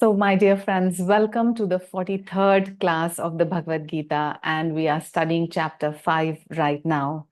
So, my dear friends, welcome to the 43rd class of the Bhagavad Gita, and we are studying chapter 5 right now.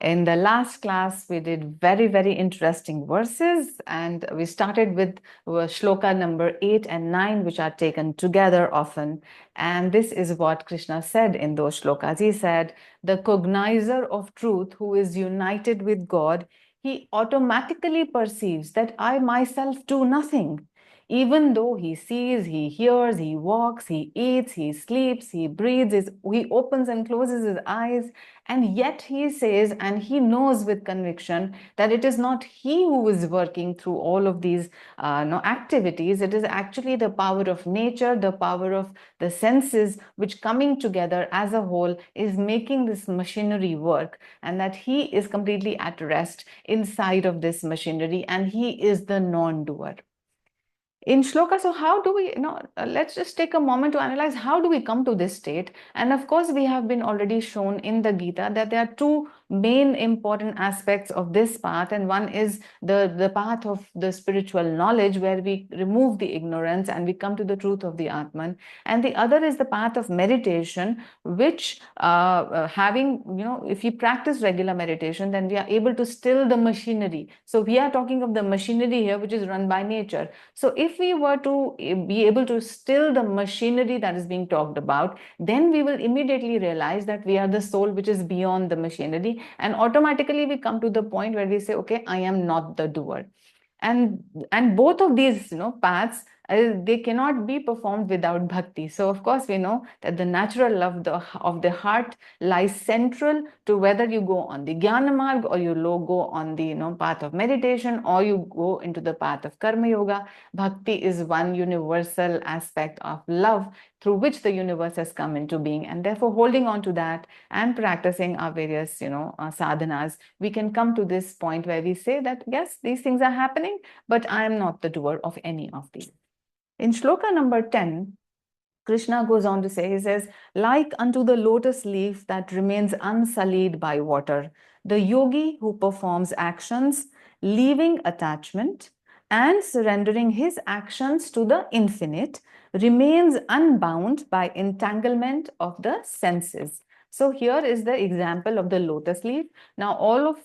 In the last class, we did very, very interesting verses, and we started with shloka number 8 and 9, which are taken together often. And this is what Krishna said in those shlokas. He said, the cognizer of truth who is united with God, he automatically perceives that I myself do nothing. Even though he sees, he hears, he walks, he eats, he sleeps, he breathes, he opens and closes his eyes, and yet he says, and he knows with conviction that it is not he who is working through all of these activities. It is actually the power of nature, the power of the senses, which coming together as a whole is making this machinery work, and that he is completely at rest inside of this machinery, and he is the non-doer. In shloka, so how do we, let's just take a moment to analyze how do we come to this state. And of course, we have been already shown in the Gita that there are two main important aspects of this path, and one is the path of the spiritual knowledge, where we remove the ignorance and we come to the truth of the atman, and the other is the path of meditation, which having, if you practice regular meditation, then we are able to still the machinery. So we are talking of the machinery here, which is run by nature. So if we were to be able to still the machinery that is being talked about, then we will immediately realize that we are the soul which is beyond the machinery, and automatically we come to the point where we say, okay, I am not the doer. And both of these paths, they cannot be performed without bhakti. So of course we know that the natural love of the heart lies central to whether you go on the jnana marg, or you go on the path of meditation, or you go into the path of karma yoga. Bhakti is one universal aspect of love through which the universe has come into being, and therefore holding on to that and practicing our various sadhanas, we can come to this point where we say that yes, these things are happening, but I am not the doer of any of these. In shloka number 10, Krishna goes on to say, he says, like unto the lotus leaf that remains unsullied by water, the yogi who performs actions, leaving attachment and surrendering his actions to the infinite, remains unbound by entanglement of the senses. So here is the example of the lotus leaf. Now, all of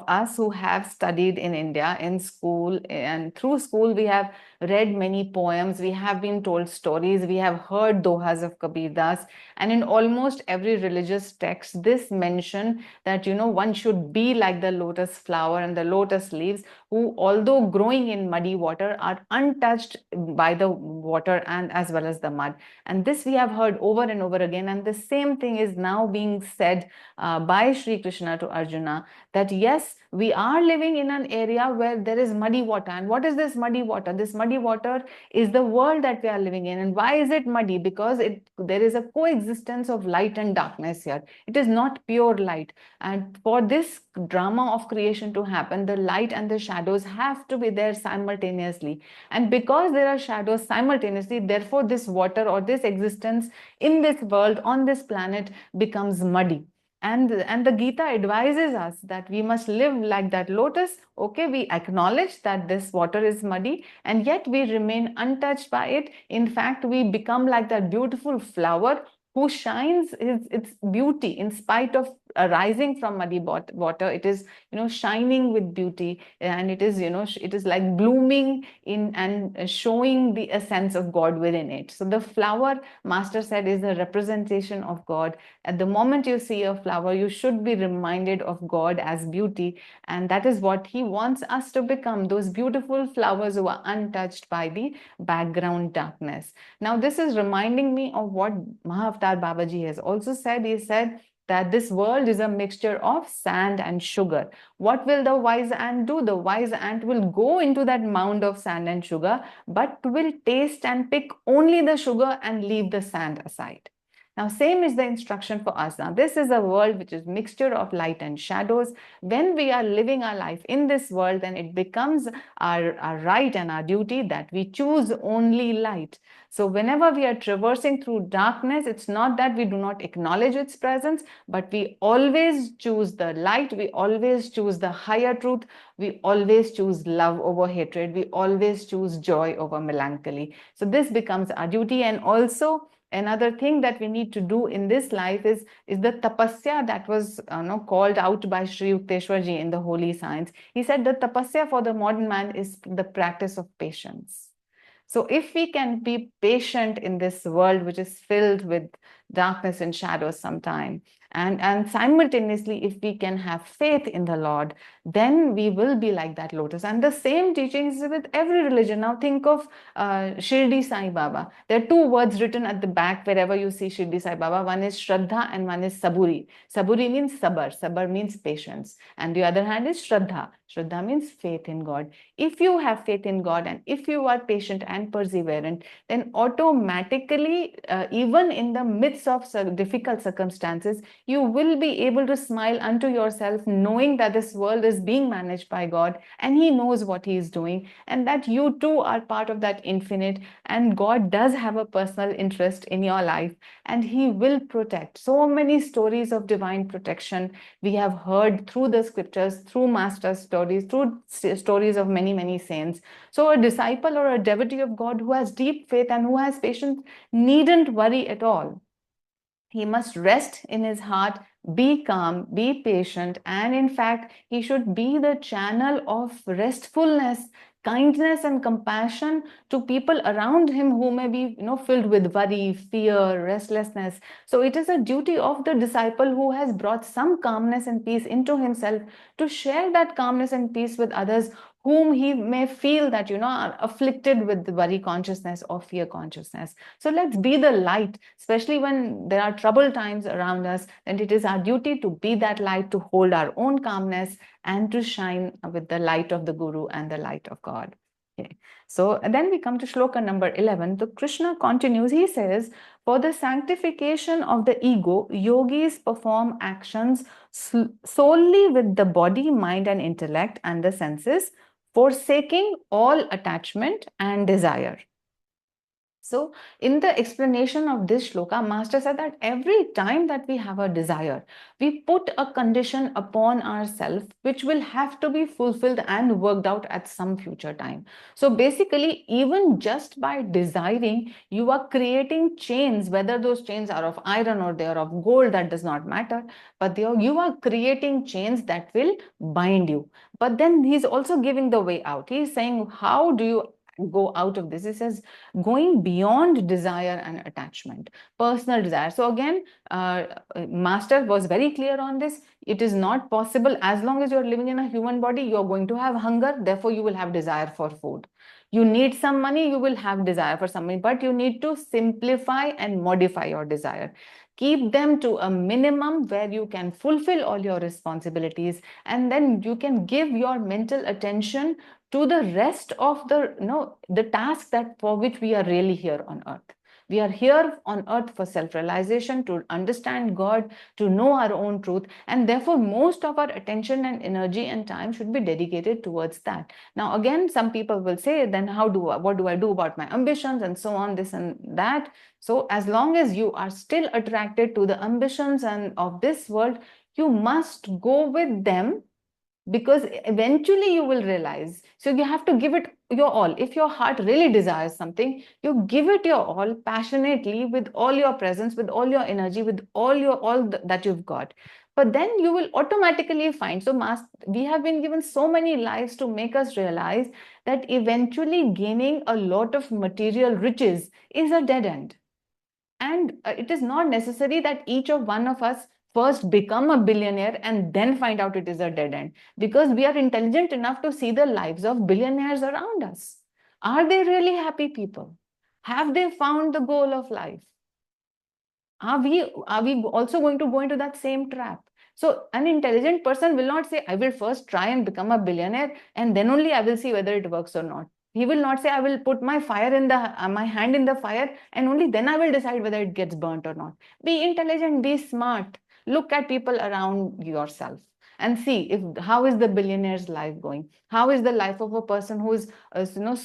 us who have studied in India in school, and through school we have read many poems, we have been told stories, we have heard dohas of Kabir Das, and in almost every religious text this mention that one should be like the lotus flower and the lotus leaves, who although growing in muddy water are untouched by the water and as well as the mud. And this we have heard over and over again, and the same thing is now being said by Sri Krishna to Arjuna, that yes, we are living in an area where there is muddy water. And what is this muddy water? This muddy water is the world that we are living in. And why is it muddy? Because there is a coexistence of light and darkness here. It is not pure light. And for this drama of creation to happen, the light and the shadows have to be there simultaneously. And because there are shadows simultaneously, therefore this water or this existence in this world, on this planet, becomes muddy. And the Gita advises us that we must live like that lotus. Okay, we acknowledge that this water is muddy, and yet we remain untouched by it. In fact, we become like that beautiful flower who shines its beauty in spite of arising from muddy water. It is shining with beauty, and it is it is like blooming in and showing the essence of God within it. So the flower, master said, is a representation of God. At the moment you see a flower, you should be reminded of God as beauty, and that is what he wants us to become, those beautiful flowers who are untouched by the background darkness. Now this is reminding me of what Mahavatar Babaji has also said. He said that this world is a mixture of sand and sugar. What will the wise ant do? The wise ant will go into that mound of sand and sugar, but will taste and pick only the sugar and leave the sand aside. Now, same is the instruction for us. Now, this is a world which is mixture of light and shadows. When we are living our life in this world, then it becomes our right and our duty that we choose only light. So whenever we are traversing through darkness, it's not that we do not acknowledge its presence, but we always choose the light. We always choose the higher truth. We always choose love over hatred. We always choose joy over melancholy. So this becomes our duty. And also another thing that we need to do in this life is the tapasya that was called out by Sri Yukteswarji in the Holy Science. He said the tapasya for the modern man is the practice of patience. So if we can be patient in this world which is filled with darkness and shadows sometime, and simultaneously if we can have faith in the Lord, then we will be like that lotus. And the same teachings with every religion. Now think of Shirdi Sai Baba. There are two words written at the back wherever you see Shirdi Sai Baba. One is Shraddha and one is Saburi. Saburi means sabar. Sabar means patience. And the other hand is Shraddha. Shraddha means faith in God. If you have faith in God and if you are patient and perseverant, then automatically, even in the midst of difficult circumstances, you will be able to smile unto yourself, knowing that this world is being managed by God and He knows what He is doing, and that you too are part of that infinite, and God does have a personal interest in your life and He will protect. So many stories of divine protection we have heard through the scriptures, through master stories, through stories of many, many saints. So a disciple or a devotee of God who has deep faith and who has patience needn't worry at all. He must rest in his heart, be calm, be patient, and in fact, he should be the channel of restfulness, kindness, and compassion to people around him who may be, filled with worry, fear, restlessness. So it is a duty of the disciple who has brought some calmness and peace into himself to share that calmness and peace with others whom he may feel that, are afflicted with worry consciousness or fear consciousness. So let's be the light, especially when there are troubled times around us, and it is our duty to be that light, to hold our own calmness and to shine with the light of the Guru and the light of God. Okay. So then we come to shloka number 11. So Krishna continues, he says, for the sanctification of the ego, yogis perform actions solely with the body, mind, and intellect and the senses, forsaking all attachment and desire. So in the explanation of this shloka, Master said that every time that we have a desire, we put a condition upon ourselves which will have to be fulfilled and worked out at some future time. So basically, even just by desiring, you are creating chains, whether those chains are of iron or they are of gold, that does not matter. But you are creating chains that will bind you. But then he's also giving the way out. He's saying, how do you go out of this? He says, going beyond desire and attachment, personal desire. So again, Master was very clear on this. It is not possible. As long as you're living in a human body, you're going to have hunger, therefore you will have desire for food. You need some money, you will have desire for some money, but you need to simplify and modify your desire. Keep them to a minimum where you can fulfill all your responsibilities, and then you can give your mental attention to the rest of the task that for which we are really here on earth. We are here on earth for self-realization, to understand God, to know our own truth, and therefore most of our attention and energy and time should be dedicated towards that. Now again, some people will say, then what do I do about my ambitions and so on, this and that. So as long as you are still attracted to the ambitions and of this world, you must go with them, because eventually you will realize. So you have to give it your all. If your heart really desires something, you give it your all passionately, with all your presence, with all your energy, with all that you've got. But then you will automatically find. So we have been given so many lives to make us realize that eventually gaining a lot of material riches is a dead end. And it is not necessary that each of one of us first become a billionaire and then find out it is a dead end, because we are intelligent enough to see the lives of billionaires around us. Are they really happy people? Have they found the goal of life? Are we also going to go into that same trap? So an intelligent person will not say, I will first try and become a billionaire and then only I will see whether it works or not. He will not say, I will put my fire in my hand in the fire and only then I will decide whether it gets burnt or not. Be intelligent, be smart. Look at people around yourself and see how is the billionaire's life going. How is the life of a person who is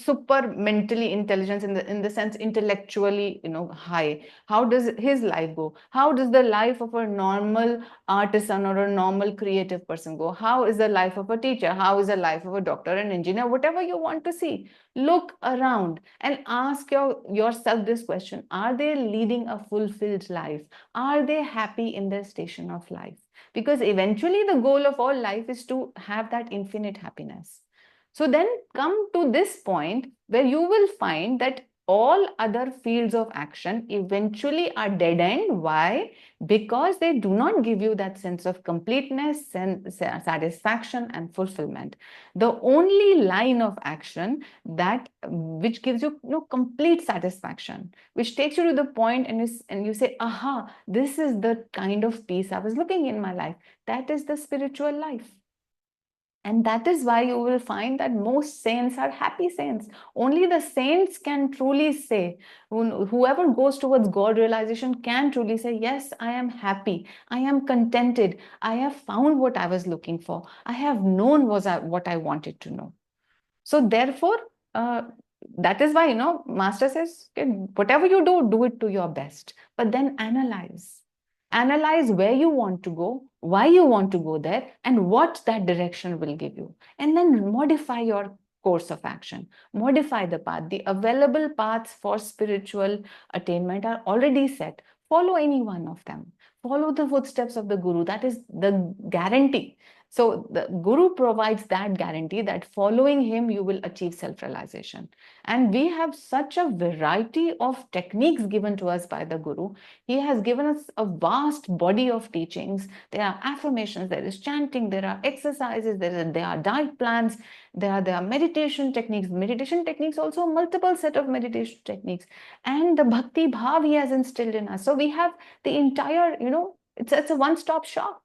super mentally intelligent, in the sense intellectually high. How does his life go? How does the life of a normal artisan or a normal creative person go? How is the life of a teacher? How is the life of a doctor and engineer? Whatever you want to see, look around and ask yourself this question: are they leading a fulfilled life? Are they happy in their station of life? Because eventually the goal of all life is to have that infinite happiness. So then come to this point where you will find that all other fields of action eventually are dead end. Why? Because they do not give you that sense of completeness and satisfaction and fulfillment. The only line of action that which gives you, complete satisfaction, which takes you to the point and you say, aha, this is the kind of peace I was looking in my life. That is the spiritual life. And that is why you will find that most saints are happy saints. Only the saints can truly say, whoever goes towards God realization can truly say, yes, I am happy. I am contented. I have found what I was looking for. I have known what I wanted to know. So therefore, that is why, Master says, okay, whatever you do, do it to your best. But then analyze. Analyze where you want to go, why you want to go there, and what that direction will give you. And then modify your course of action. Modify the path. The available paths for spiritual attainment are already set. Follow any one of them. Follow the footsteps of the Guru. That is the guarantee. So the Guru provides that guarantee that following him, you will achieve self-realization. And we have such a variety of techniques given to us by the Guru. He has given us a vast body of teachings. There are affirmations, there is chanting, there are exercises, there are diet plans, there are meditation techniques. Meditation techniques also, multiple set of meditation techniques. And the bhakti bhav he has instilled in us. So we have the entire, it's a one-stop shop.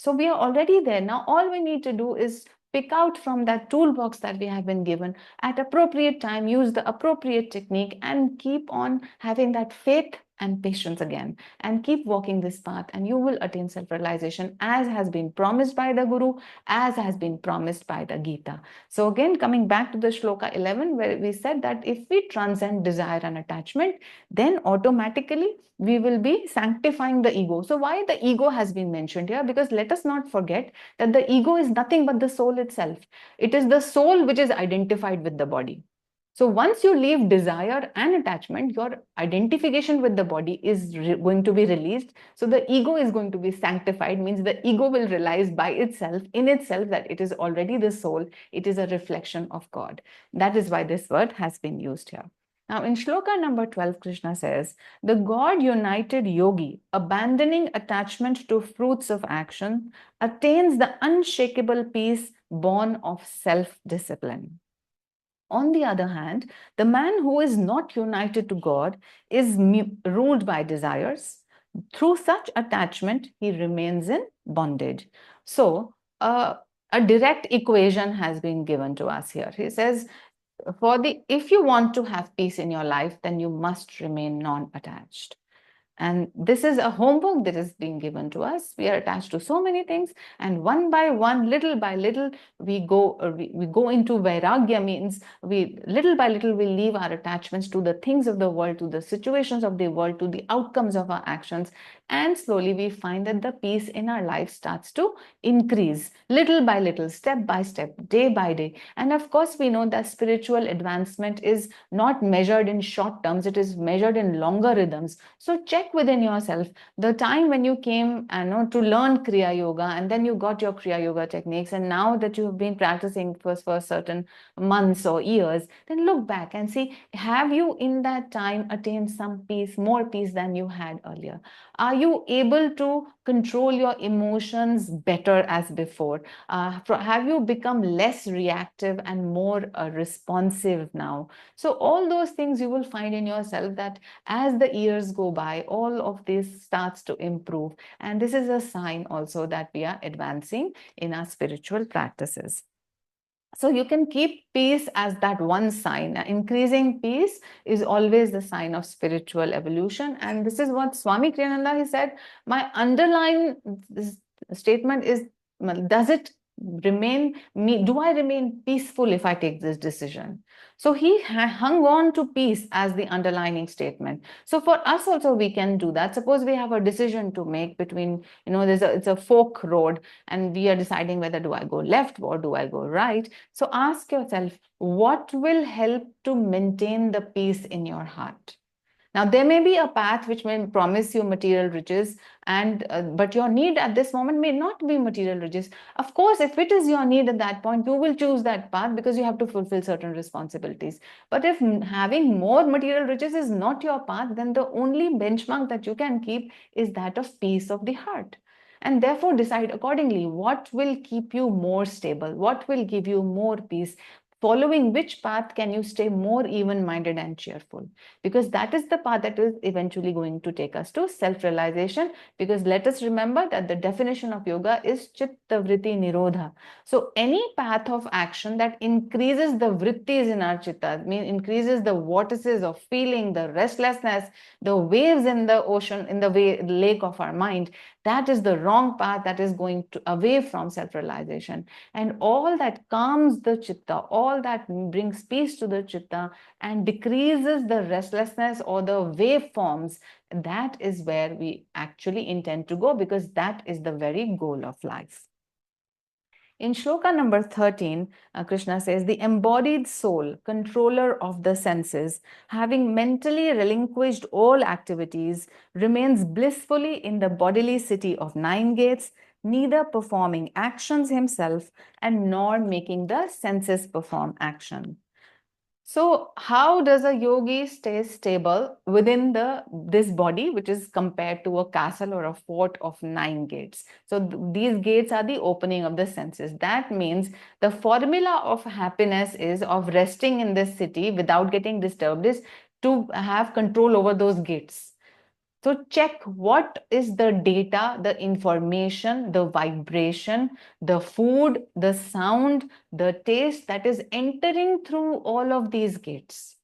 So we are already there. Now, all we need to do is pick out from that toolbox that we have been given at appropriate time, use the appropriate technique, and keep on having that faith and patience again, and keep walking this path, and you will attain self-realization as has been promised by the Guru, as has been promised by the Gita. So again, coming back to the shloka 11, where we said that if we transcend desire and attachment, then automatically we will be sanctifying the ego. So why the ego has been mentioned here? Because let us not forget that the ego is nothing but the soul itself. It is the soul which is identified with the body. So once you leave desire and attachment, your identification with the body is going to be released. So the ego is going to be sanctified, means the ego will realize by itself, in itself, that it is already the soul. It is a reflection of God. That is why this word has been used here. Now in shloka number 12, Krishna says, the God-united yogi, abandoning attachment to fruits of action, attains the unshakable peace born of self-discipline. On the other hand, the man who is not united to God is ruled by desires. Through such attachment, he remains in bondage. So, a direct equation has been given to us here. He says, if you want to have peace in your life, then you must remain non-attached. And this is a homework that is being given to us. We are attached to so many things, and one by one, little by little, we go into vairagya, means little by little we leave our attachments to the things of the world, to the situations of the world, to the outcomes of our actions, and slowly we find that the peace in our life starts to increase little by little, step by step, day by day. And of course, we know that spiritual advancement is not measured in short terms, it is measured in longer rhythms. So check within yourself the time when you came to learn Kriya Yoga, and then you got your Kriya Yoga techniques, and now that you have been practicing for certain months or years, then look back and see, have you in that time attained some peace, more peace than you had earlier? Are you able to control your emotions better as before? Have you become less reactive and more responsive now? So all those things you will find in yourself, that as the years go by, all of this starts to improve. And this is a sign also that we are advancing in our spiritual practices. So you can keep peace as that one sign. Increasing peace is always the sign of spiritual evolution. And this is what Swami Kriyananda, he said, my underlying statement is, does it remain me? Do I remain peaceful if I take this decision? So he hung on to peace as the underlining statement. So for us also, we can do that. Suppose we have a decision to make between, it's a fork road, and we are deciding whether do I go left or do I go right. So ask yourself, what will help to maintain the peace in your heart? Now, there may be a path which may promise you material riches, and but your need at this moment may not be material riches. Of course, if it is your need at that point, you will choose that path because you have to fulfill certain responsibilities. But if having more material riches is not your path, then the only benchmark that you can keep is that of peace of the heart. And therefore, decide accordingly what will keep you more stable, what will give you more peace. Following which path can you stay more even-minded and cheerful? Because that is the path that is eventually going to take us to self-realization. Because let us remember that the definition of yoga is chitta vritti nirodha. So any path of action that increases the vrittis in our chitta, means increases the vortices of feeling, the restlessness, the waves in the ocean, in the lake of our mind, that is the wrong path, that is going to away from self-realization. And all that calms the chitta, all that brings peace to the chitta and decreases the restlessness or the waveforms, that is where we actually intend to go, because that is the very goal of life. In shloka number 13, Krishna says, the embodied soul, controller of the senses, having mentally relinquished all activities, remains blissfully in the bodily city of 9 gates, neither performing actions himself and nor making the senses perform action. So how does a yogi stay stable within this body, which is compared to a castle or a fort of 9 gates? So these gates are the opening of the senses. That means the formula of happiness is of resting in this city without getting disturbed is to have control over those gates. So check what is the data, the information, the vibration, the food, the sound, the taste that is entering through all of these gates.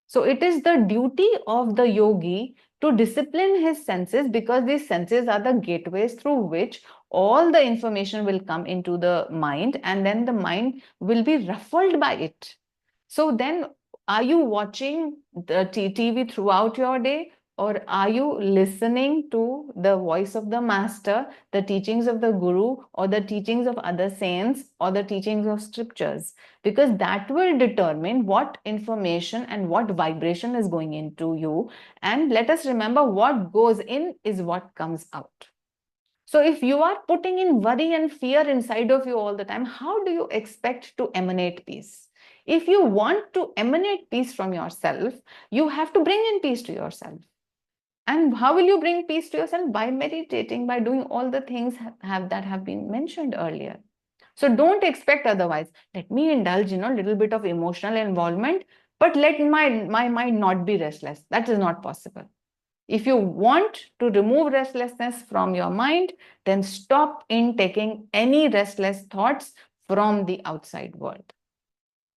So it is the duty of the yogi to discipline his senses, because these senses are the gateways through which all the information will come into the mind, and then the mind will be ruffled by it. So then, are you watching the TV throughout your day? Or are you listening to the voice of the master, the teachings of the guru, or the teachings of other saints, or the teachings of scriptures? Because that will determine what information and what vibration is going into you. And let us remember, what goes in is what comes out. So if you are putting in worry and fear inside of you all the time, how do you expect to emanate peace? If you want to emanate peace from yourself, you have to bring in peace to yourself. And how will you bring peace to yourself? By meditating, by doing all the things that have been mentioned earlier. So don't expect otherwise. Let me indulge in a little bit of emotional involvement, but let my mind not be restless. That is not possible. If you want to remove restlessness from your mind, then stop in taking any restless thoughts from the outside world.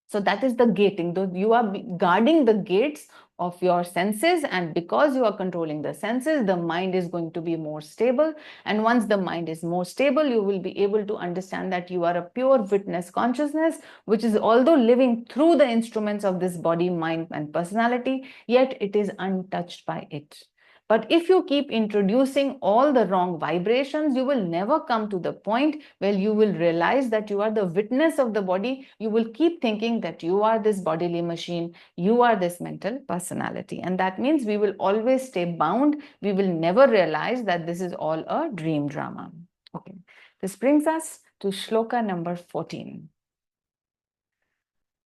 So that is the gating. Though you are guarding the gates of your senses, and because you are controlling the senses, the mind is going to be more stable. And once the mind is more stable, you will be able to understand that you are a pure witness consciousness, which is, although living through the instruments of this body, mind, and personality, yet it is untouched by it. But if you keep introducing all the wrong vibrations, you will never come to the point where you will realize that you are the witness of the body. You will keep thinking that you are this bodily machine, you are this mental personality. And that means we will always stay bound. We will never realize that this is all a dream drama. Okay, this brings us to shloka number 14.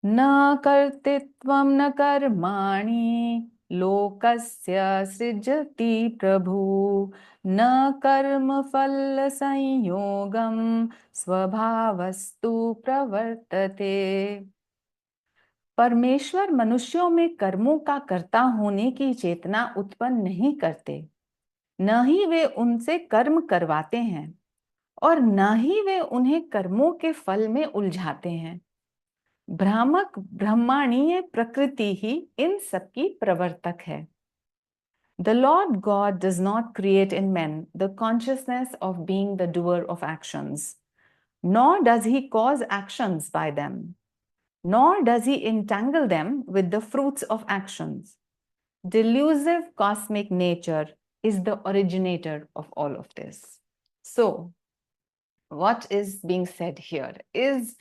Na kartitvam na karmani lokasya srijati prabhu na karma phal sanyogam svabhavastu pravartate. परमेश्वर मनुष्यों में कर्मों का कर्ता होने की चेतना उत्पन्न नहीं करते, न ही वे उनसे कर्म करवाते हैं और न ही वे उन्हें कर्मों के फल में उलझाते हैं। भ्रामक ब्रह्मांडीय प्रकृति ही इन सबकी प्रवर्तक है. The Lord God does not create in men the consciousness of being the doer of actions, nor does he cause actions by them, nor does he entangle them with the fruits of actions. Delusive cosmic nature is the originator of all of this. So, what is being said here? Is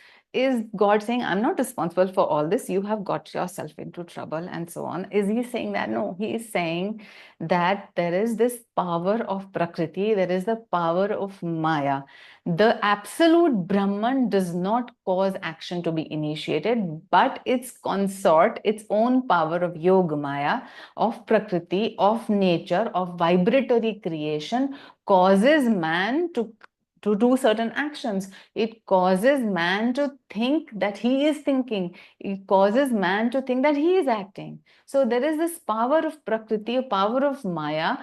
God saying, I'm not responsible for all this, you have got yourself into trouble and so on? Is he saying that? No, he is saying that there is this power of Prakriti, there is the power of Maya. The absolute Brahman does not cause action to be initiated, but its consort, its own power of Yoga Maya, of Prakriti, of nature, of vibratory creation, causes man to do certain actions. It causes man to think that he is thinking. It causes man to think that he is acting. So there is this power of Prakriti, power of Maya,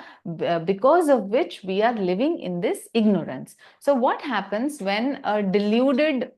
because of which we are living in this ignorance. So what happens when a deluded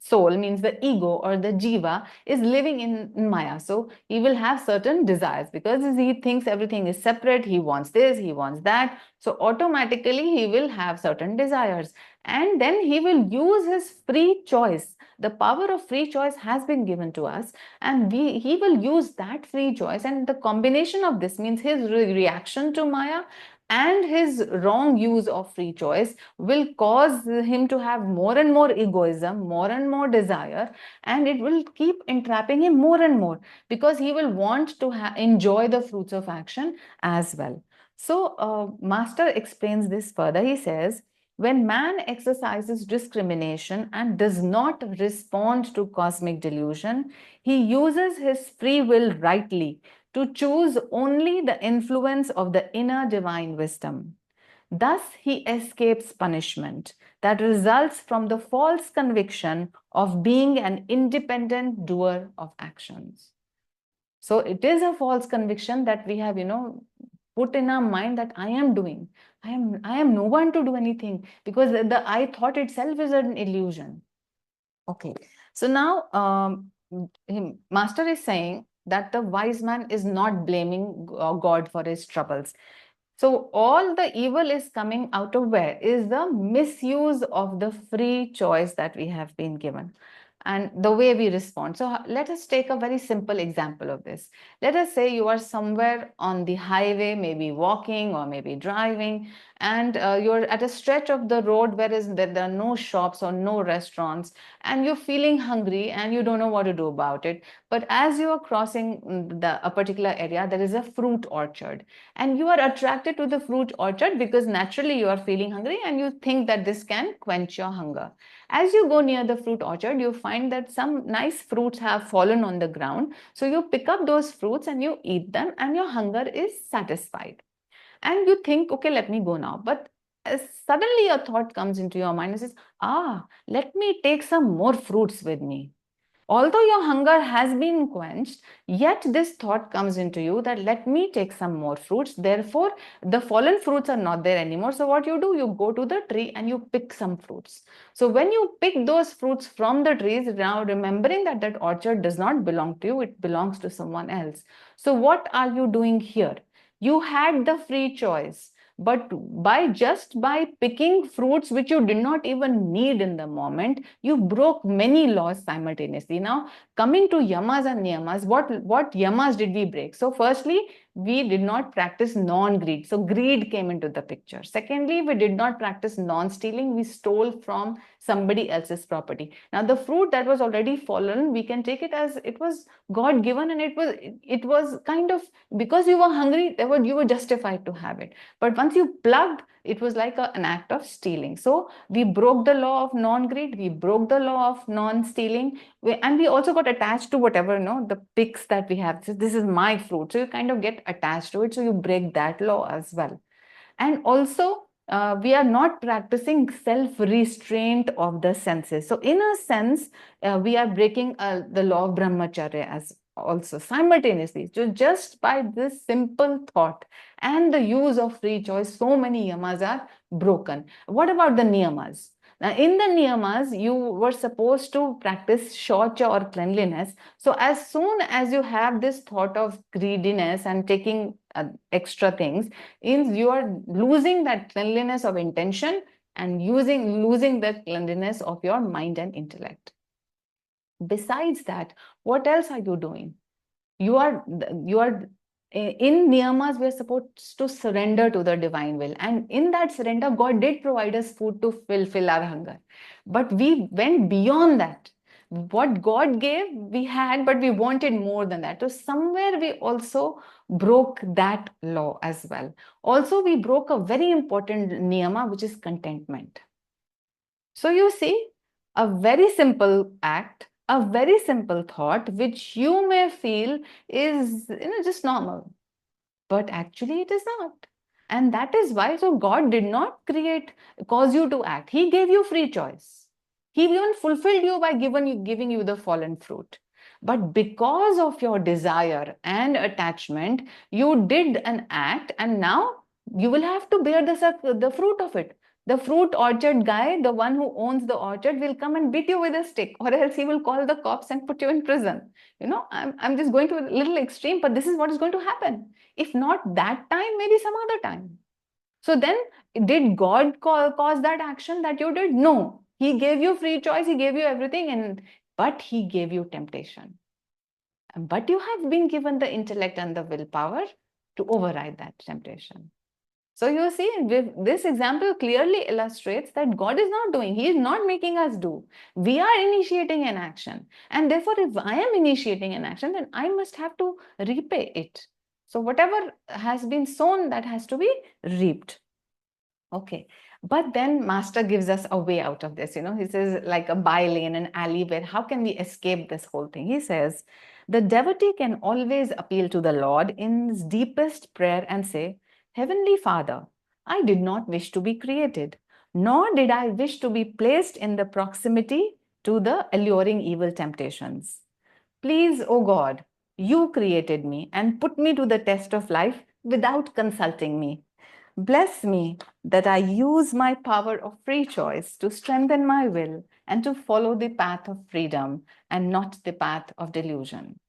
soul, means the ego or the jiva, is living in Maya? So he will have certain desires because he thinks everything is separate. He wants this, he wants that. So automatically he will have certain desires, and then he will use his free choice. The power of free choice has been given to us, and he will use that free choice, and the combination of this means his reaction to Maya and his wrong use of free choice will cause him to have more and more egoism, more and more desire, and it will keep entrapping him more and more because he will want to enjoy the fruits of action as well. So, Master explains this further. He says, when man exercises discrimination and does not respond to cosmic delusion, he uses his free will rightly to choose only the influence of the inner divine wisdom. Thus, he escapes punishment that results from the false conviction of being an independent doer of actions. So it is a false conviction that we have, put in our mind that I am doing. I am no one to do anything, because the I thought itself is an illusion. Okay. So now Master is saying that the wise man is not blaming God for his troubles. So all the evil is coming out of where? Is the misuse of the free choice that we have been given and the way we respond. So let us take a very simple example of this. Let us say you are somewhere on the highway, maybe walking or maybe driving, and you're at a stretch of the road where there are no shops or no restaurants, and you're feeling hungry and you don't know what to do about it. But as you are crossing a particular area, there is a fruit orchard, and you are attracted to the fruit orchard because naturally you are feeling hungry and you think that this can quench your hunger. As you go near the fruit orchard, you find that some nice fruits have fallen on the ground. So you pick up those fruits and you eat them, and your hunger is satisfied. And you think, okay, let me go now. But suddenly a thought comes into your mind and says, let me take some more fruits with me. Although your hunger has been quenched, yet this thought comes into you that let me take some more fruits. Therefore, the fallen fruits are not there anymore. So what you do, you go to the tree and you pick some fruits. So when you pick those fruits from the trees, now remembering that that orchard does not belong to you, it belongs to someone else. So what are you doing here? You had the free choice. But by picking fruits which you did not even need in the moment, you broke many laws simultaneously. Now, coming to yamas and niyamas, what yamas did we break? So, firstly, we did not practice non-greed. So, greed came into the picture. Secondly, we did not practice non-stealing. We stole from somebody else's property. Now, the fruit that was already fallen, we can take it as it was God given, and it was kind of, because you were hungry, you were justified to have it. But once you plugged, it was like an act of stealing. So we broke the law of non-greed, we broke the law of non-stealing, and we also got attached to whatever, the picks that we have. So this is my fruit. So you kind of get attached to it. So you break that law as well. And also, we are not practicing self-restraint of the senses. So in a sense, we are breaking the law of brahmacharya as also simultaneously. So just by this simple thought and the use of free choice, so many yamas are broken. What about the niyamas? In the niyamas, you were supposed to practice shaucha or cleanliness. So as soon as you have this thought of greediness and taking extra things, you are losing that cleanliness of intention and losing the cleanliness of your mind and intellect. Besides that, what else are you doing? You are in niyamas, we are supposed to surrender to the divine will, and in that surrender, God did provide us food to fulfill our hunger, but we went beyond that. What God gave, we had, but we wanted more than that. So somewhere we also broke that law as well. Also, we broke a very important niyama, which is contentment. So you see, a very simple act, a very simple thought, which you may feel is just normal, but actually it is not. And that is why, so God did not cause you to act. He gave you free choice. He even fulfilled you by giving you the fallen fruit. But because of your desire and attachment, you did an act, and now you will have to bear the fruit of it. The fruit orchard guy, the one who owns the orchard, will come and beat you with a stick, or else he will call the cops and put you in prison. I'm just going to a little extreme, but this is what is going to happen. If not that time, maybe some other time. So then, did God cause that action that you did? No. He gave you free choice, he gave you everything, but he gave you temptation. But you have been given the intellect and the willpower to override that temptation. So you see, this example clearly illustrates that God is not doing, He is not making us do. We are initiating an action. And therefore, if I am initiating an action, then I must have to repay it. So whatever has been sown, that has to be reaped. Okay. But then Master gives us a way out of this. He says, like a bylane, an alley, where how can we escape this whole thing? He says, the devotee can always appeal to the Lord in his deepest prayer and say, Heavenly Father, I did not wish to be created, nor did I wish to be placed in the proximity to the alluring evil temptations. Please, O God, you created me and put me to the test of life without consulting me. Bless me that I use my power of free choice to strengthen my will and to follow the path of freedom and not the path of delusion.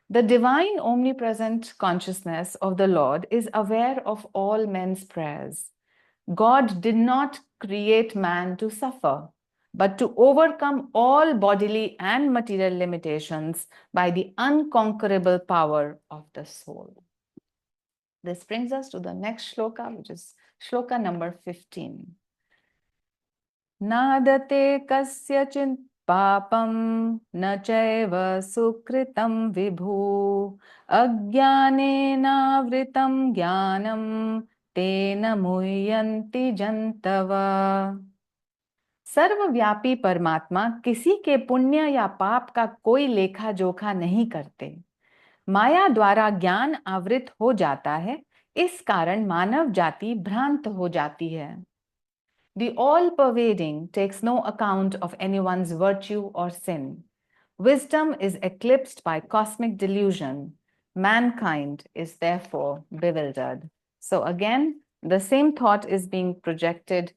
The divine omnipresent consciousness of the Lord is aware of all men's prayers. God did not create man to suffer, but to overcome all bodily and material limitations by the unconquerable power of the soul. This brings us to the next shloka, which is shloka number 15. Nadate kasyachint papam na chaiva sukritam vibhu ajnanena vritam jnanam tena muhyanti jantava. सर्वव्यापी परमात्मा किसी के पुण्य या पाप का कोई लेखा जोखा नहीं करते। माया द्वारा ज्ञान आवृत हो जाता है, इस कारण मानव जाति भ्रांत हो जाती है। The all-pervading takes no account of anyone's virtue or sin. Wisdom is eclipsed by cosmic delusion. Mankind is therefore bewildered. So again, the same thought is being projected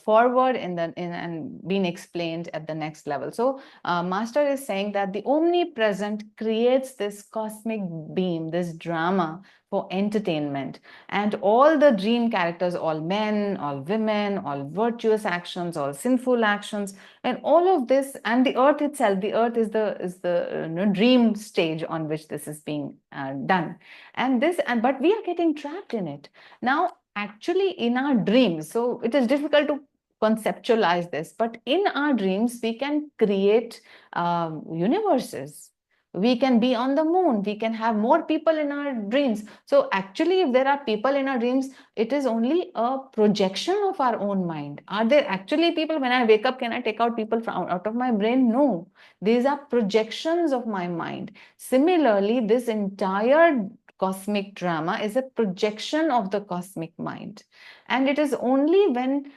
forward and being explained at the next level. So Master is saying that the omnipresent creates this cosmic beam, this drama for entertainment, and all the dream characters, all men, all women, all virtuous actions, all sinful actions, and all of this, and the earth itself. The earth is the dream stage on which this is being done, but we are getting trapped in it now. Actually, in our dreams, so it is difficult to conceptualize this, but in our dreams we can create universes. We can be on the moon. We can have more people in our dreams. So actually, if there are people in our dreams, it is only a projection of our own mind. Are there actually people? When I wake up, can I take out people out of my brain? No. These are projections of my mind. Similarly, this entire cosmic drama is a projection of the cosmic mind. And it is only when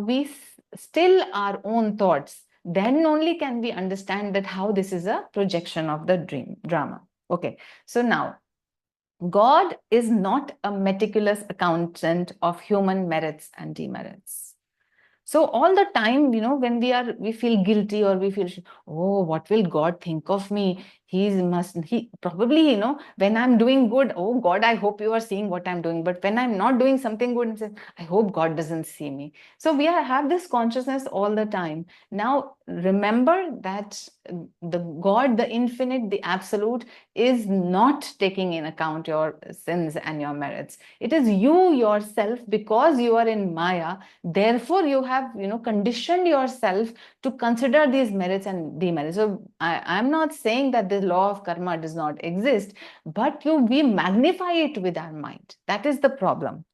we still our own thoughts, then only can we understand that how this is a projection of the dream drama. Okay, so now God is not a meticulous accountant of human merits and demerits. So all the time, when we feel guilty, or we feel, oh, what will God think of me? He probably, when I'm doing good, oh God, I hope you are seeing what I'm doing. But when I'm not doing something good, I hope God doesn't see me. So we have this consciousness all the time. Now, remember that the God, the infinite, the absolute, is not taking in account your sins and your merits. It is you yourself, because you are in Maya. Therefore, you have, conditioned yourself to consider these merits and demerits. So I'm not saying that the law of karma does not exist, but we magnify it with our mind. That is the problem.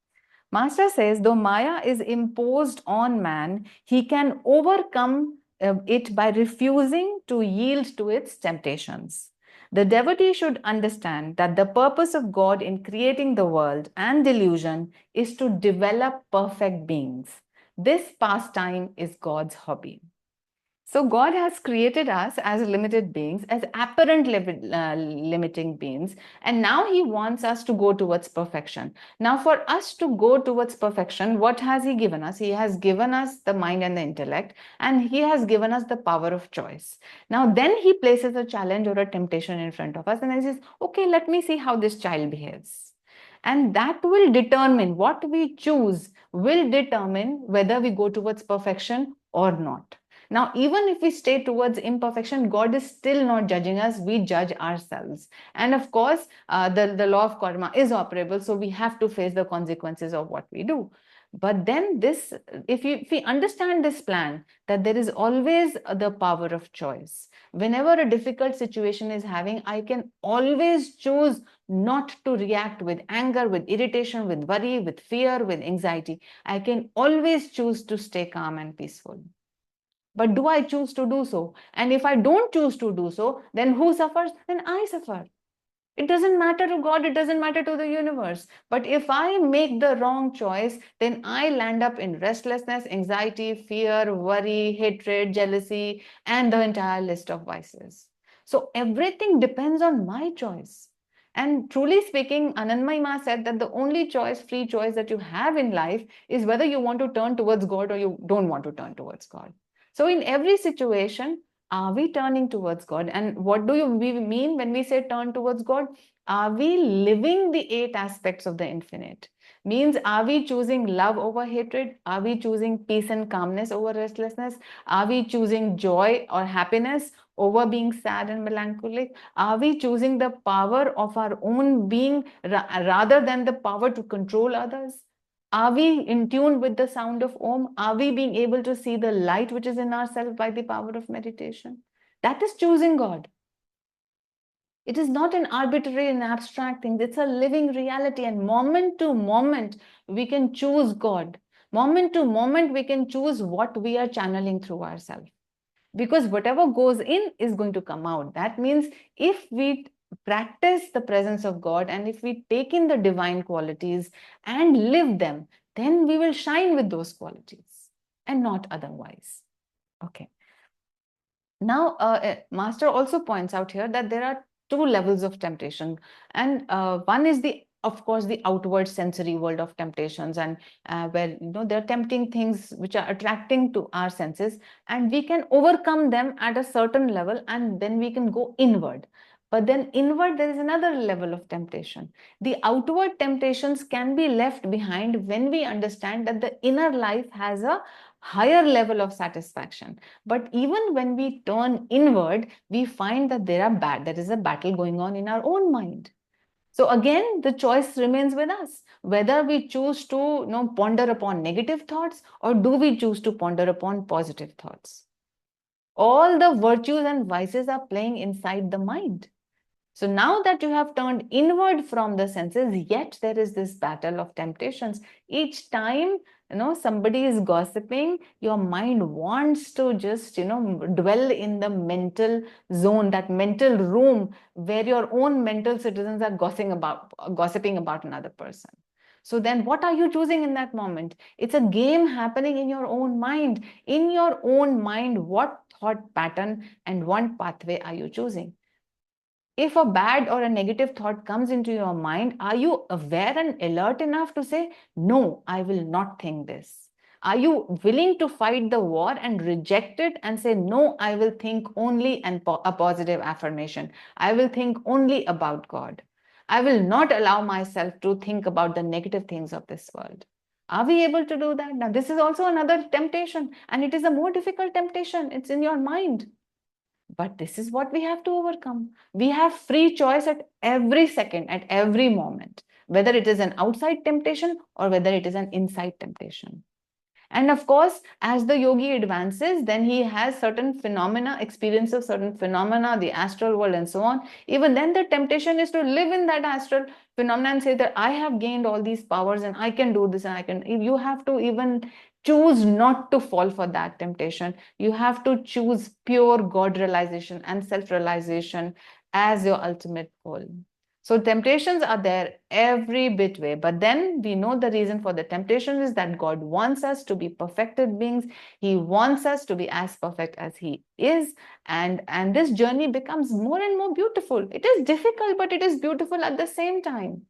Master says, though Maya is imposed on man, he can overcome it by refusing to yield to its temptations. The devotee should understand that the purpose of God in creating the world and delusion is to develop perfect beings. This pastime is God's hobby. So God has created us as limited beings, as apparent limiting beings, and now He wants us to go towards perfection. Now, for us to go towards perfection, what has He given us? He has given us the mind and the intellect, and He has given us the power of choice. Now, then He places a challenge or a temptation in front of us, and He says, okay, let me see how this child behaves. And that will determine what we choose, will determine whether we go towards perfection or not. Now, even if we stay towards imperfection, God is still not judging us. We judge ourselves. And of course, the law of karma is operable. So we have to face the consequences of what we do. But then if we understand this plan, that there is always the power of choice. Whenever a difficult situation is having, I can always choose not to react with anger, with irritation, with worry, with fear, with anxiety. I can always choose to stay calm and peaceful. But do I choose to do so? And if I don't choose to do so, then who suffers? Then I suffer. It doesn't matter to God, it doesn't matter to the universe. But if I make the wrong choice, then I land up in restlessness, anxiety, fear, worry, hatred, jealousy, and the entire list of vices. So everything depends on my choice. And truly speaking, Anandamayi Ma said that the only choice, free choice that you have in life is whether you want to turn towards God or you don't want to turn towards God. So in every situation, are we turning towards God? And what do we mean when we say turn towards God? Are we living the 8 aspects of the infinite? Means, are we choosing love over hatred? Are we choosing peace and calmness over restlessness? Are we choosing joy or happiness over being sad and melancholic? Are we choosing the power of our own being rather than the power to control others? Are we in tune with the sound of Om? Are we being able to see the light which is in ourselves by the power of meditation? That is choosing God. It is not an arbitrary and abstract thing. It's a living reality. And moment to moment, we can choose God. Moment to moment, we can choose what we are channeling through ourselves. Because whatever goes in is going to come out. That means if we practice the presence of God and if we take in the divine qualities and live them, then we will shine with those qualities and not otherwise. Okay. Now, Master also points out here that there are 2 levels of temptation, and one is of course, the outward sensory world of temptations, and where they're tempting things which are attracting to our senses, and we can overcome them at a certain level, and then we can go inward. But then inward, there is another level of temptation. The outward temptations can be left behind when we understand that the inner life has a higher level of satisfaction. But even when we turn inward, we find that there is a battle going on in our own mind. So again, the choice remains with us, whether we choose to ponder upon negative thoughts, or do we choose to ponder upon positive thoughts. All the virtues and vices are playing inside the mind. So now that you have turned inward from the senses, yet there is this battle of temptations. Each time, somebody is gossiping, your mind wants to just, dwell in the mental zone, that mental room where your own mental citizens are gossiping about another person. So then what are you choosing in that moment? It's a game happening in your own mind. In your own mind, what thought pattern and one pathway are you choosing? If a bad or a negative thought comes into your mind, are you aware and alert enough to say, no, I will not think this? Are you willing to fight the war and reject it and say, no, I will think only a positive affirmation. I will think only about God. I will not allow myself to think about the negative things of this world. Are we able to do that? Now, this is also another temptation, and it is a more difficult temptation. It's in your mind. But this is what we have to overcome. We have free choice at every second, at every moment, whether it is an outside temptation or whether it is an inside temptation. And of course, as the yogi advances, then he has certain phenomena, experience of certain phenomena, the astral world and so on. Even then the temptation is to live in that astral phenomena and say that I have gained all these powers and I can do this and I can. You have to even choose not to fall for that temptation. You have to choose pure God realization and self-realization as your ultimate goal. So temptations are there every bit way, but then we know the reason for the temptation is that God wants us to be perfected beings. He wants us to be as perfect as He is, and this journey becomes more and more beautiful. It is difficult, but it is beautiful at the same time.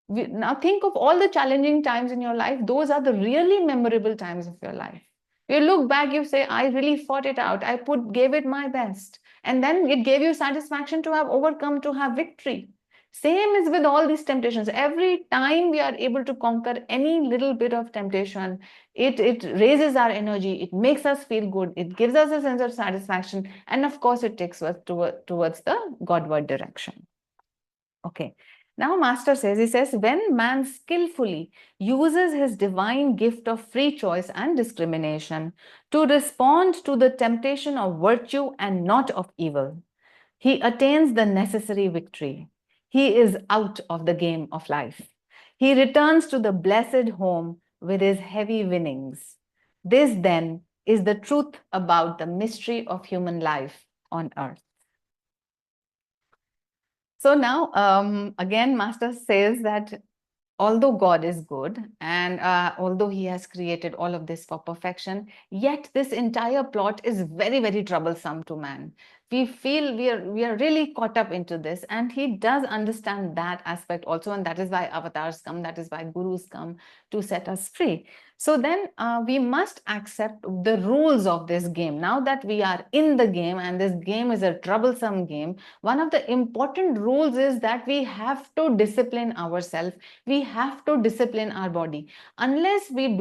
Now think of all the challenging times in your life. Those are the really memorable times of your life. You look back, you say, I really fought it out. I gave it my best. And then it gave you satisfaction to have overcome, to have victory. Same is with all these temptations. Every time we are able to conquer any little bit of temptation, it raises our energy, it makes us feel good, it gives us a sense of satisfaction, and of course, it takes us towards the Godward direction. Okay. Now, Master says, he says, when man skillfully uses his divine gift of free choice and discrimination to respond to the temptation of virtue and not of evil, he attains the necessary victory. He is out of the game of life. He returns to the blessed home with his heavy winnings. This then is the truth about the mystery of human life on earth. So now, again, Master says that although God is good and although He has created all of this for perfection, yet this entire plot is very, very troublesome to man. We feel we are really caught up into this, and He does understand that aspect also, and that is why avatars come, that is why gurus come to set us free. So then we must accept the rules of this game. Now that we are in the game and this game is a troublesome game, one of the important rules is that we have to discipline ourselves. We have to discipline our body. Unless we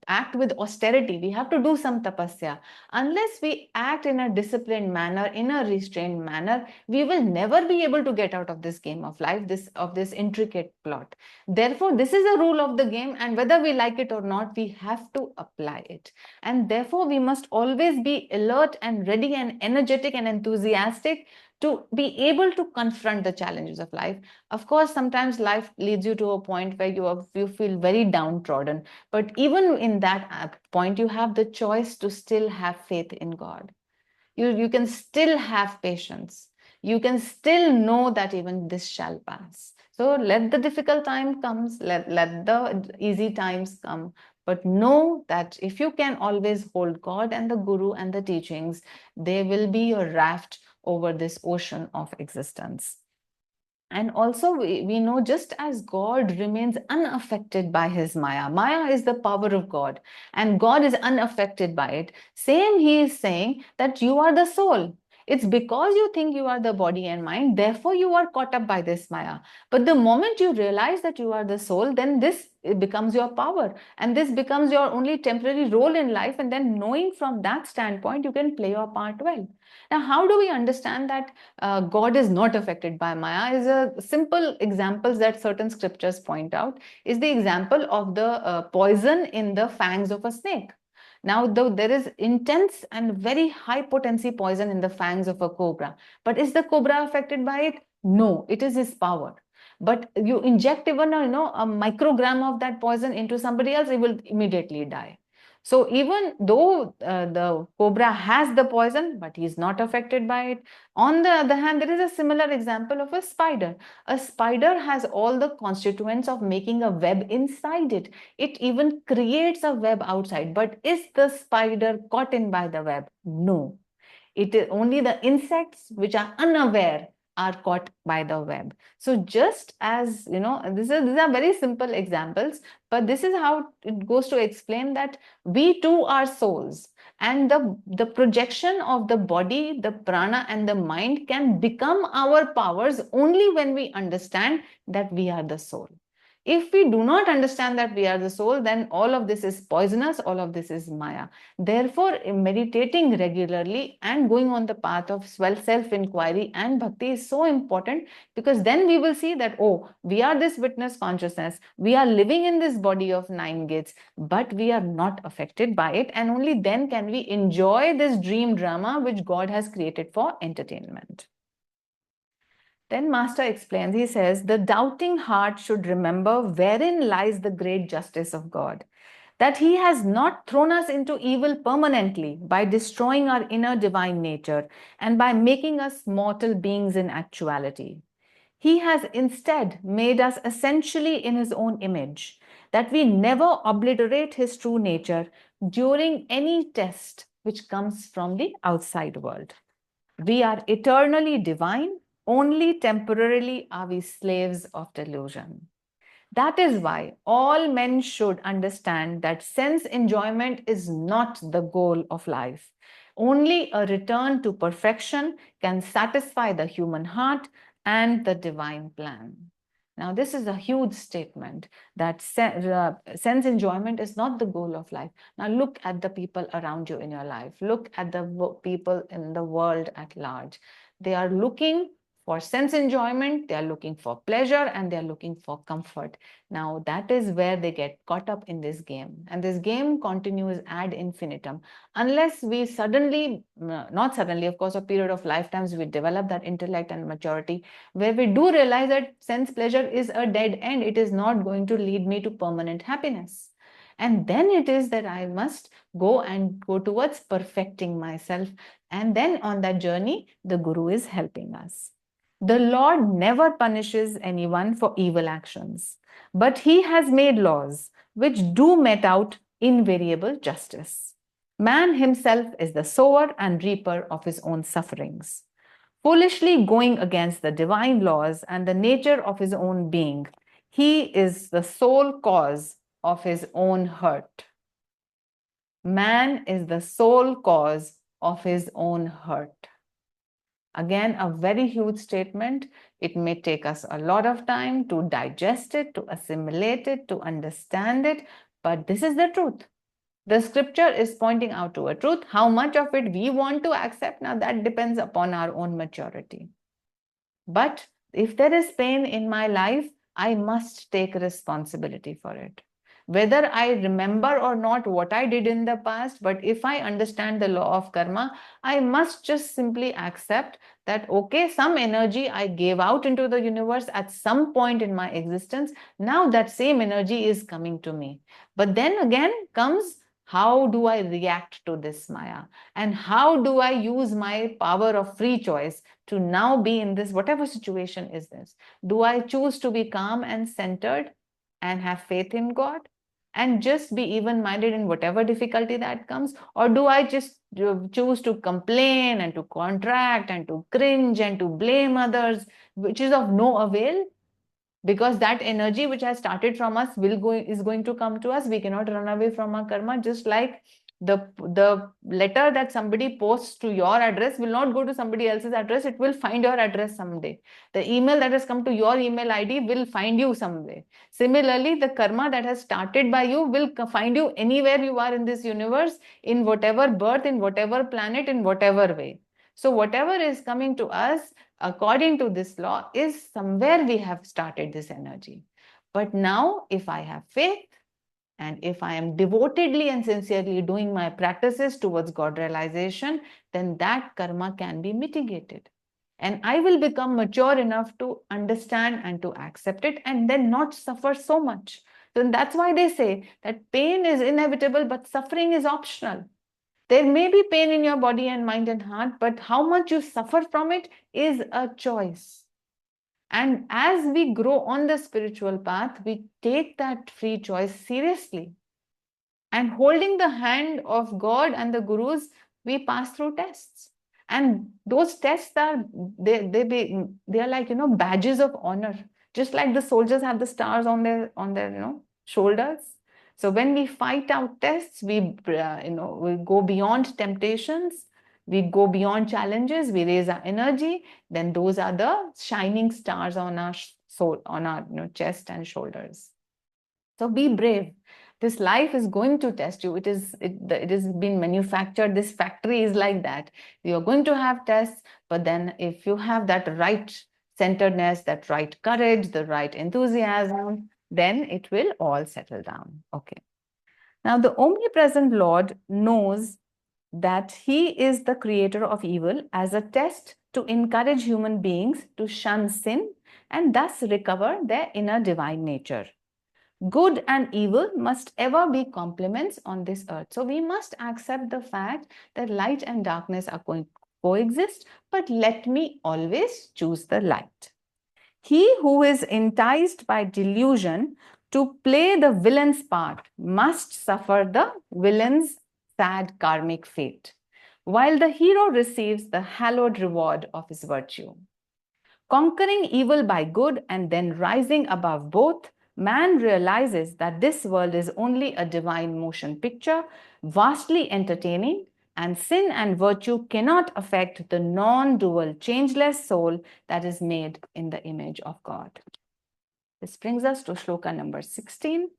act with austerity, we have to do some tapasya. Unless we act in a disciplined manner, in a restrained manner, we will never be able to get out of this game of life, of this intricate plot. Therefore, this is a rule of the game, and whether we like it or not, we have to apply it. And therefore, we must always be alert and ready and energetic and enthusiastic to be able to confront the challenges of life. Of course, sometimes life leads you to a point where you feel very downtrodden. But even in that point, you have the choice to still have faith in God. You can still have patience. You can still know that even this shall pass. So let the difficult time comes, let the easy times come. But know that if you can always hold God and the Guru and the teachings, they will be your raft over this ocean of existence. And also we know, just as God remains unaffected by his Maya, Maya is the power of God and God is unaffected by it. Same, he is saying that you are the soul. It's because you think you are the body and mind, therefore you are caught up by this Maya. But the moment you realize that you are the soul, then this becomes your power and this becomes your only temporary role in life. And then knowing from that standpoint, you can play your part well. Now, how do we understand that God is not affected by Maya? Is a simple examples that certain scriptures point out is the example of the poison in the fangs of a snake. Now, though there is intense and very high potency poison in the fangs of a cobra, but is the cobra affected by it? No, it is his power. But you inject even a microgram of that poison into somebody else, it will immediately die. So even though the cobra has the poison, but he is not affected by it. On the other hand, there is a similar example of a spider. A spider has all the constituents of making a web inside it. It even creates a web outside. But is the spider caught in by the web? No. It is only the insects which are unaware are caught by the web. So just as, these are very simple examples, but this is how it goes to explain that we too are souls. And the projection of the body, the prana and the mind can become our powers only when we understand that we are the soul. If we do not understand that we are the soul, then all of this is poisonous, all of this is Maya. Therefore, meditating regularly and going on the path of self-inquiry and bhakti is so important, because then we will see that, oh, we are this witness consciousness, we are living in this body of 9 gates, but we are not affected by it, and only then can we enjoy this dream drama which God has created for entertainment. Then Master explains, he says, the doubting heart should remember wherein lies the great justice of God, that he has not thrown us into evil permanently by destroying our inner divine nature and by making us mortal beings in actuality. He has instead made us essentially in his own image, that we never obliterate his true nature during any test which comes from the outside world. We are eternally divine, only temporarily are we slaves of delusion. That is why all men should understand that sense enjoyment is not the goal of life. Only a return to perfection can satisfy the human heart and the divine plan. Now, this is a huge statement that sense enjoyment is not the goal of life. Now, look at the people around you in your life. Look at the people in the world at large. They are looking for sense enjoyment, they are looking for pleasure, and they are looking for comfort. Now, that is where they get caught up in this game. And this game continues ad infinitum. Unless we suddenly, not suddenly, of course, a period of lifetimes, we develop that intellect and maturity where we do realize that sense pleasure is a dead end. It is not going to lead me to permanent happiness. And then it is that I must go towards perfecting myself. And then on that journey, the Guru is helping us. The Lord never punishes anyone for evil actions, but he has made laws which do mete out invariable justice. Man himself is the sower and reaper of his own sufferings. Foolishly going against the divine laws and the nature of his own being, he is the sole cause of his own hurt. Man is the sole cause of his own hurt. Again, a very huge statement. It may take us a lot of time to digest it, to assimilate it, to understand it, but this is the truth. The scripture is pointing out to a truth. How much of it we want to accept, now that depends upon our own maturity. But if there is pain in my life, I must take responsibility for it. Whether I remember or not what I did in the past, but if I understand the law of karma, I must just simply accept that, okay, some energy I gave out into the universe at some point in my existence. Now that same energy is coming to me. But then again comes, how do I react to this Maya? And how do I use my power of free choice to now be in this, whatever situation is this? Do I choose to be calm and centered and have faith in God and just be even-minded in whatever difficulty that comes? Or do I just choose to complain and to contract and to cringe and to blame others, which is of no avail? Because that energy which has started from us is going to come to us. We cannot run away from our karma. Just like the letter that somebody posts to your address will not go to somebody else's address. It will find your address someday. The email that has come to your email ID will find you someday. Similarly, the karma that has started by you will find you anywhere you are in this universe, in whatever birth, in whatever planet, in whatever way. So whatever is coming to us, according to this law, is somewhere we have started this energy. But now, if I have faith, and if I am devotedly and sincerely doing my practices towards God realization, then that karma can be mitigated. And I will become mature enough to understand and to accept it and then not suffer so much. So that's why they say that pain is inevitable, but suffering is optional. There may be pain in your body and mind and heart, but how much you suffer from it is a choice. And as we grow on the spiritual path, we take that free choice seriously. And holding the hand of God and the Gurus, we pass through tests. And those tests are, they are like, badges of honor, just like the soldiers have the stars on their shoulders. So when we fight out tests, we go beyond temptations, we go beyond challenges, we raise our energy, then those are the shining stars on our soul, on our chest and shoulders. So be brave. This life is going to test you. It has been manufactured. This factory is like that. You're going to have tests, but then if you have that right centeredness, that right courage, the right enthusiasm, then it will all settle down. Okay. Now, the omnipresent Lord knows that he is the creator of evil as a test to encourage human beings to shun sin and thus recover their inner divine nature. Good and evil must ever be complements on this earth. So we must accept the fact that light and darkness are going to coexist, but let me always choose the light. He who is enticed by delusion to play the villain's part must suffer the villain's sad karmic fate, while the hero receives the hallowed reward of his virtue. Conquering evil by good and then rising above both, man realizes that this world is only a divine motion picture, vastly entertaining, and sin and virtue cannot affect the non-dual, changeless soul that is made in the image of God. This brings us to shloka number 16.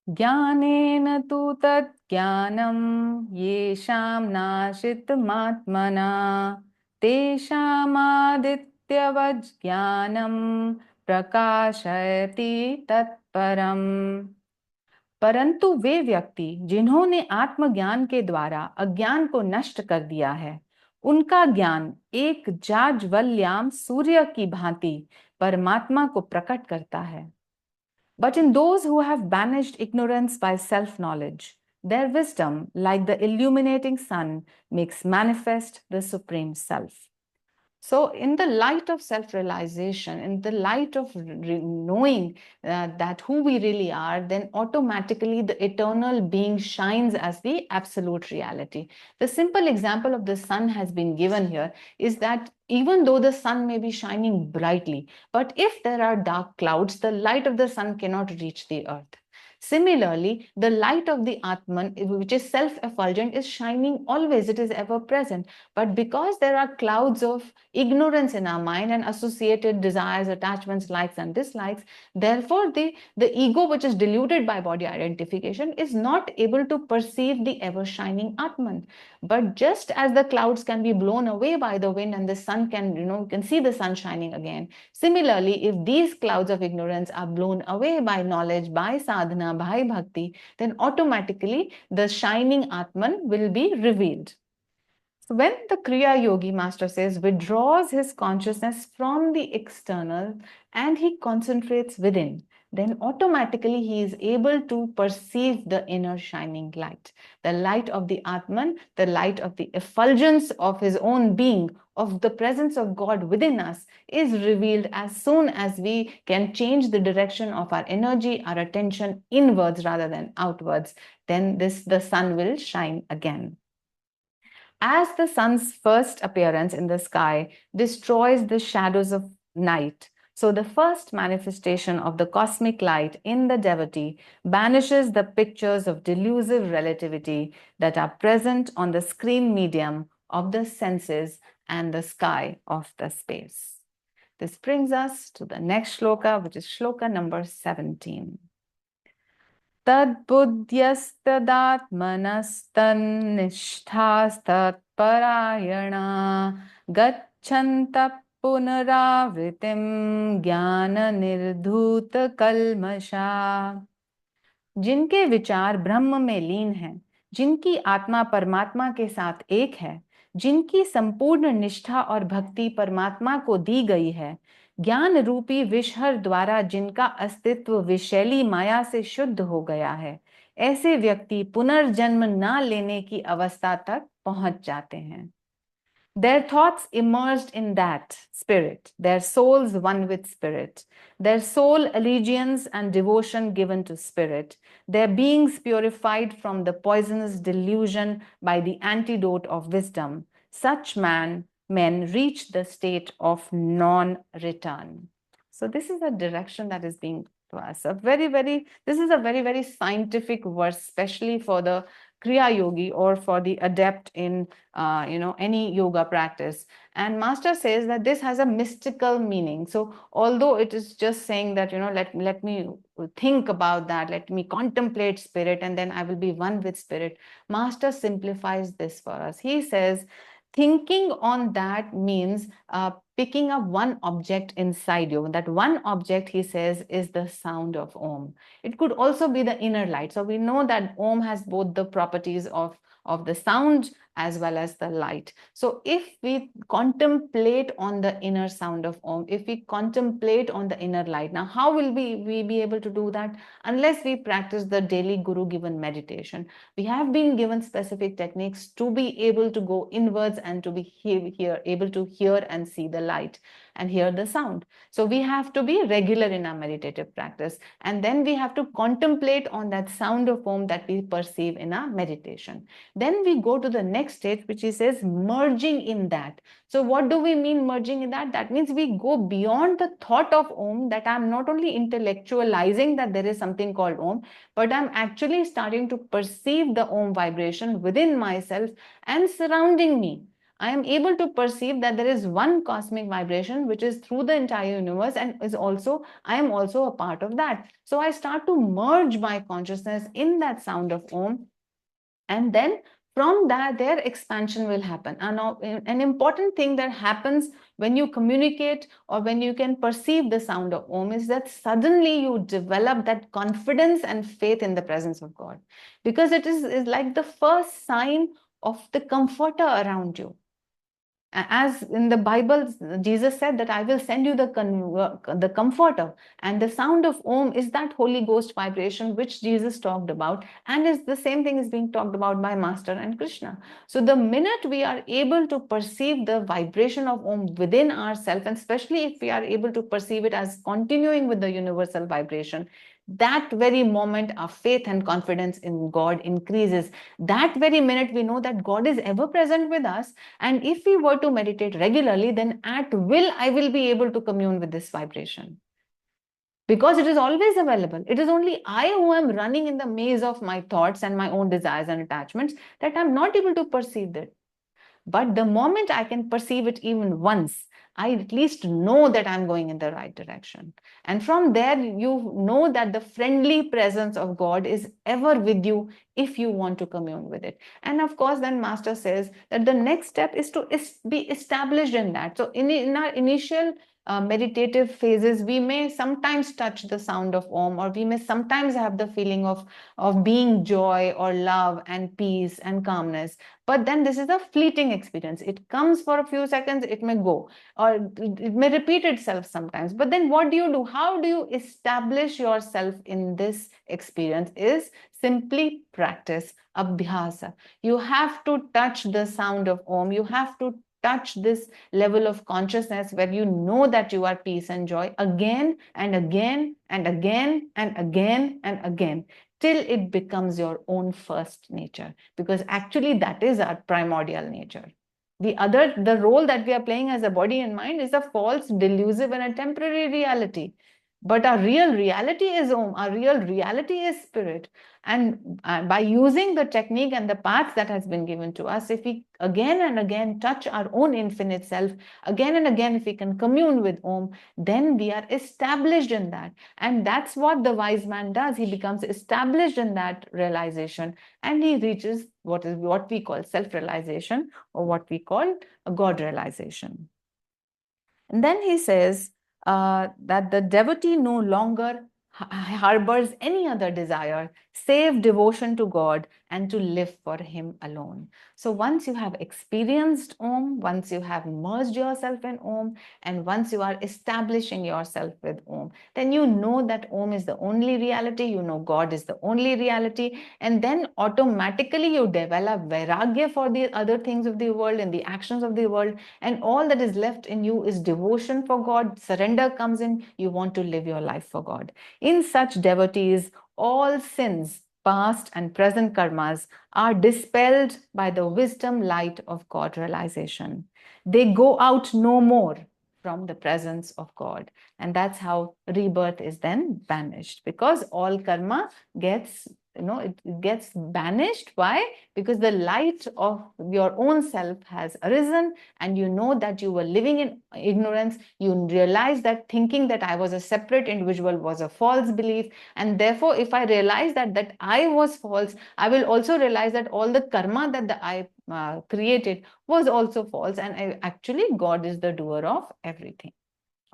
Jnanena tu tat jnanam yesham nashitmatmana तेषामादित्यवज्ञानं प्रकाशयति तत्परम. परंतु वे व्यक्ति जिन्होंने आत्मज्ञान के द्वारा अज्ञान को नष्ट कर दिया है, उनका ज्ञान एक जाज्वल्यमान सूर्य की भांति परमात्मा को प्रकट करता है. But in those who have banished ignorance by self-knowledge, their wisdom, like the illuminating sun, makes manifest the Supreme Self. So in the light of self-realization, in the light of knowing that who we really are, then automatically the eternal being shines as the absolute reality. The simple example of the sun has been given here is that even though the sun may be shining brightly, but if there are dark clouds, the light of the sun cannot reach the earth. Similarly, the light of the Atman, which is self-effulgent, is shining always, it is ever present. But because there are clouds of ignorance in our mind and associated desires, attachments, likes and dislikes, therefore the ego, which is deluded by body identification, is not able to perceive the ever-shining Atman. But just as the clouds can be blown away by the wind and the sun can, you can see the sun shining again. Similarly, if these clouds of ignorance are blown away by knowledge, by sadhana, by bhakti, then automatically the shining Atman will be revealed. So when the Kriya Yogi master says withdraws his consciousness from the external and he concentrates within, then automatically he is able to perceive the inner shining light, the light of the Atman, the light of the effulgence of his own being, of the presence of God within us is revealed as soon as we can change the direction of our energy, our attention inwards rather than outwards. Then the sun will shine again. As the sun's first appearance in the sky destroys the shadows of night, so the first manifestation of the cosmic light in the devotee banishes the pictures of delusive relativity that are present on the screen medium of the senses and the sky of the space. This brings us to the next shloka, which is shloka number 17. Tad buddhyastadaatmanastan-nishthastatparayana gacchanta punaravritim jnana nirdhuta kalmasha. जिनके विचार ब्रह्म में लीन हैं, जिनकी आत्मा परमात्मा के साथ एक है, जिनकी संपूर्ण निष्ठा और भक्ति परमात्मा को दी गई है, ज्ञान रूपी विषहर द्वारा जिनका अस्तित्व विषैली माया से शुद्ध हो गया है, ऐसे व्यक्ति पुनर्जन्म न लेने की अवस्था तक पहुंच जाते हैं. Their thoughts immersed in that spirit, their souls one with spirit, their soul allegiance and devotion given to spirit, their beings purified from the poisonous delusion by the antidote of wisdom. Such men reach the state of non-return. So this is a direction that is being to us. This is a very, very scientific verse, especially for the Kriya Yogi or for the adept in any yoga practice. And Master says that this has a mystical meaning. So although it is just saying that, let me think about that, let me contemplate spirit, and then I will be one with spirit, Master simplifies this for us. He says, thinking on that means picking up one object inside you. That one object, he says, is the sound of Om. It could also be the inner light. So we know that Om has both the properties of the sound as well as the light. So if we contemplate on the inner sound of Om, if we contemplate on the inner light, now how will we be able to do that? Unless we practice the daily Guru given meditation. We have been given specific techniques to be able to go inwards and to be able to hear and see the light and hear the sound. So we have to be regular in our meditative practice, and then we have to contemplate on that sound of Om that we perceive in our meditation. Then we go to the next stage, which he says merging in that. So what do we mean merging in that? That means we go beyond the thought of Om, that I'm not only intellectualizing that there is something called Om, but I'm actually starting to perceive the Om vibration within myself and surrounding me. I am able to perceive that there is one cosmic vibration which is through the entire universe, and I am also a part of that. So I start to merge my consciousness in that sound of Om, and then from that their expansion will happen. And an important thing that happens when you communicate or when you can perceive the sound of Om is that suddenly you develop that confidence and faith in the presence of God, because it is like the first sign of the comforter around you. As in the Bible, Jesus said that I will send you the comforter, and the sound of Om is that Holy Ghost vibration which Jesus talked about, and is the same thing is being talked about by Master and Krishna. So the minute we are able to perceive the vibration of Om within ourselves, and especially if we are able to perceive it as continuing with the universal vibration, that very moment our faith and confidence in God increases. That very minute we know that God is ever present with us, and if we were to meditate regularly, then at will I will be able to commune with this vibration, because it is always available. It is only I who am running in the maze of my thoughts and my own desires and attachments that I'm not able to perceive it. But the moment I can perceive it even once, I at least know that I'm going in the right direction. And from there, you know that the friendly presence of God is ever with you if you want to commune with it. And of course, then Master says that the next step is to be established in that. So in our initial meditative phases, we may sometimes touch the sound of Om, or we may sometimes have the feeling of being joy or love and peace and calmness. But then this is a fleeting experience. It comes for a few seconds, it may go, or it may repeat itself sometimes. But then what do you do? How do you establish yourself in this experience? Is simply practice, abhyasa. You have to touch the sound of Om. You have to touch this level of consciousness where you know that you are peace and joy again and again and again and again and again, till it becomes your own first nature, because actually that is our primordial nature. The role that we are playing as a body and mind is a false, delusive, and a temporary reality. But our real reality is Om, our real reality is spirit. And by using the technique and the path that has been given to us, if we again and again touch our own infinite self, again and again, if we can commune with Om, then we are established in that. And that's what the wise man does. He becomes established in that realization, and he reaches what we call self-realization, or what we call a God realization. And then he says that the devotee no longer harbors any other desire save devotion to God and to live for Him alone. So once you have experienced Om, once you have merged yourself in Om, and once you are establishing yourself with Om, then you know that Om is the only reality, you know God is the only reality, and then automatically you develop vairagya for the other things of the world and the actions of the world, and all that is left in you is devotion for God. Surrender comes in, you want to live your life for God. In such devotees, all sins, past and present karmas, are dispelled by the wisdom light of God realization. They go out no more from the presence of God. And that's how rebirth is then banished, because all karma gets, it gets banished. Why? Because the light of your own self has arisen, and you know that you were living in ignorance. You realize that thinking that I was a separate individual was a false belief, and therefore if I realize that I was false, I will also realize that all the karma that I created was also false, and actually God is the doer of everything.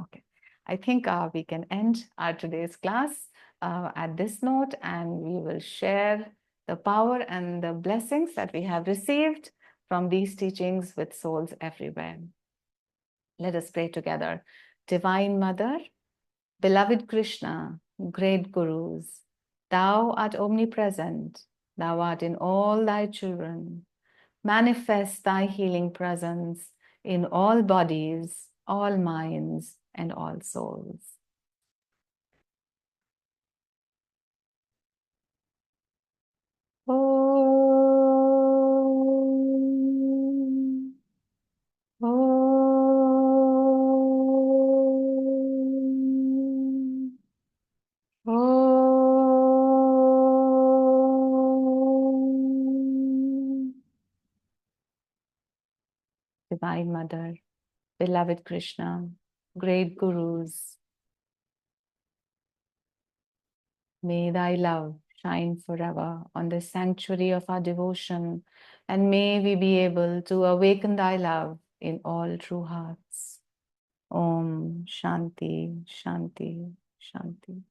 Okay, I think we can end our today's class at this note, and we will share the power and the blessings that we have received from these teachings with souls everywhere. Let us pray together. Divine Mother, beloved Krishna, great Gurus, Thou art omnipresent, Thou art in all Thy children. Manifest Thy healing presence in all bodies, all minds, and all souls. Om. Om. Om. Divine Mother, beloved Krishna, great Gurus, may Thy love shine forever on the sanctuary of our devotion, and may we be able to awaken Thy love in all true hearts. Om Shanti, Shanti, Shanti.